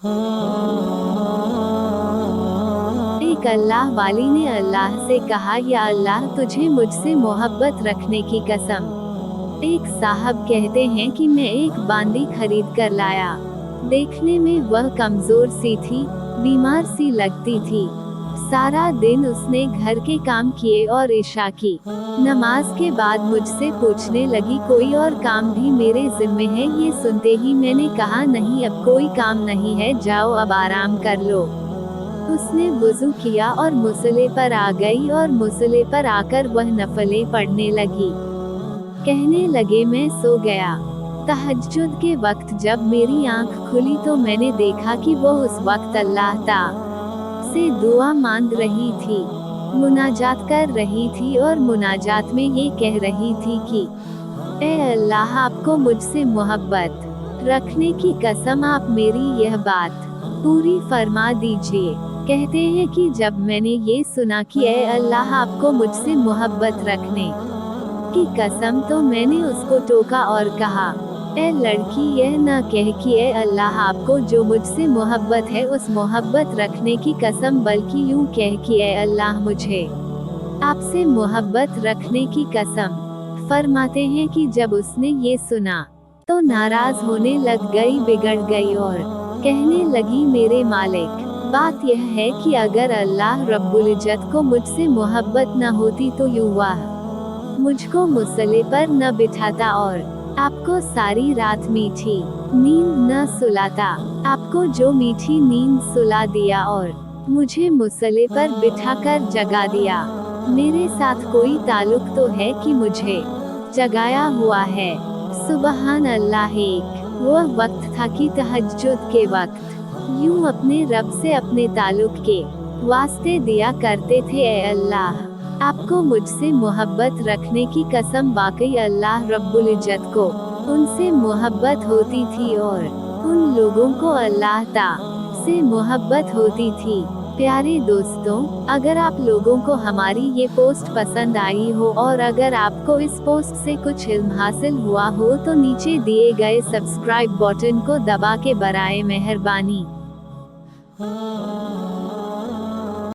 एक अल्लाह वाली ने अल्लाह से कहा, या अल्लाह तुझे मुझसे मोहब्बत रखने की कसम। एक साहब कहते हैं कि मैं एक बांदी खरीद कर लाया। देखने में वह कमजोर सी थी, बीमार सी लगती थी। सारा दिन उसने घर के काम किए और इशा की नमाज के बाद मुझसे पूछने लगी, कोई और काम भी मेरे जिम्मे है? ये सुनते ही मैंने कहा, नहीं, अब कोई काम नहीं है, जाओ अब आराम कर लो। उसने वुज़ू किया और मुसल्ले पर आ गई और मुसल्ले पर आकर वह नफलें पढ़ने लगी। कहने लगे, मैं सो गया। तहज्जुद के वक्त जब मेरी आंख खुली तो मैंने देखा कि वो उस वक्त अल्लाह ताला से दुआ मांग रही थी, मुनाजात कर रही थी और मुनाजात में ये कह रही थी कि ए अल्लाह, आपको मुझसे मोहब्बत रखने की कसम, आप मेरी यह बात पूरी फरमा दीजिए। कहते हैं कि जब मैंने ये सुना कि ए अल्लाह, आपको मुझसे मोहब्बत रखने की कसम, तो मैंने उसको टोका और कहा, ए लड़की, यह न कह कि ए अल्लाह, आपको जो मुझसे मोहब्बत है उस मोहब्बत रखने की कसम, बल्कि यूं कह कि ए अल्लाह, मुझे आपसे मोहब्बत रखने की कसम। फरमाते हैं कि जब उसने ये सुना तो नाराज होने लग गई, बिगड़ गई और कहने लगी, मेरे मालिक, बात यह है कि अगर अल्लाह रब्बुल इज्जत को मुझसे मोहब्बत न होती तो यूं वह मुझको मुसल्ले पर न बिठाता और आपको सारी रात मीठी नींद न सुलाता। आपको जो मीठी नींद सुला दिया और मुझे मुसल्ले पर बिठाकर जगा दिया। मेरे साथ कोई ताल्लुक तो है कि मुझे जगाया हुआ है। सुबहान अल्लाह। एक वह वक्त था कि तहज्जुद के वक्त यूं अपने रब से अपने ताल्लुक के वास्ते दिया करते थे, ए अल्लाह, आपको मुझसे मोहब्बत रखने की कसम। वाकई अल्लाह रब्बुल इज्जत को उनसे मोहब्बत होती थी और उन लोगों को अल्लाह ताला से मोहब्बत होती थी। प्यारे दोस्तों, अगर आप लोगों को हमारी ये पोस्ट पसंद आई हो और अगर आपको इस पोस्ट से कुछ इल्म हासिल हुआ हो तो नीचे दिए गए सब्सक्राइब बटन को दबा के बराए मेहरबानी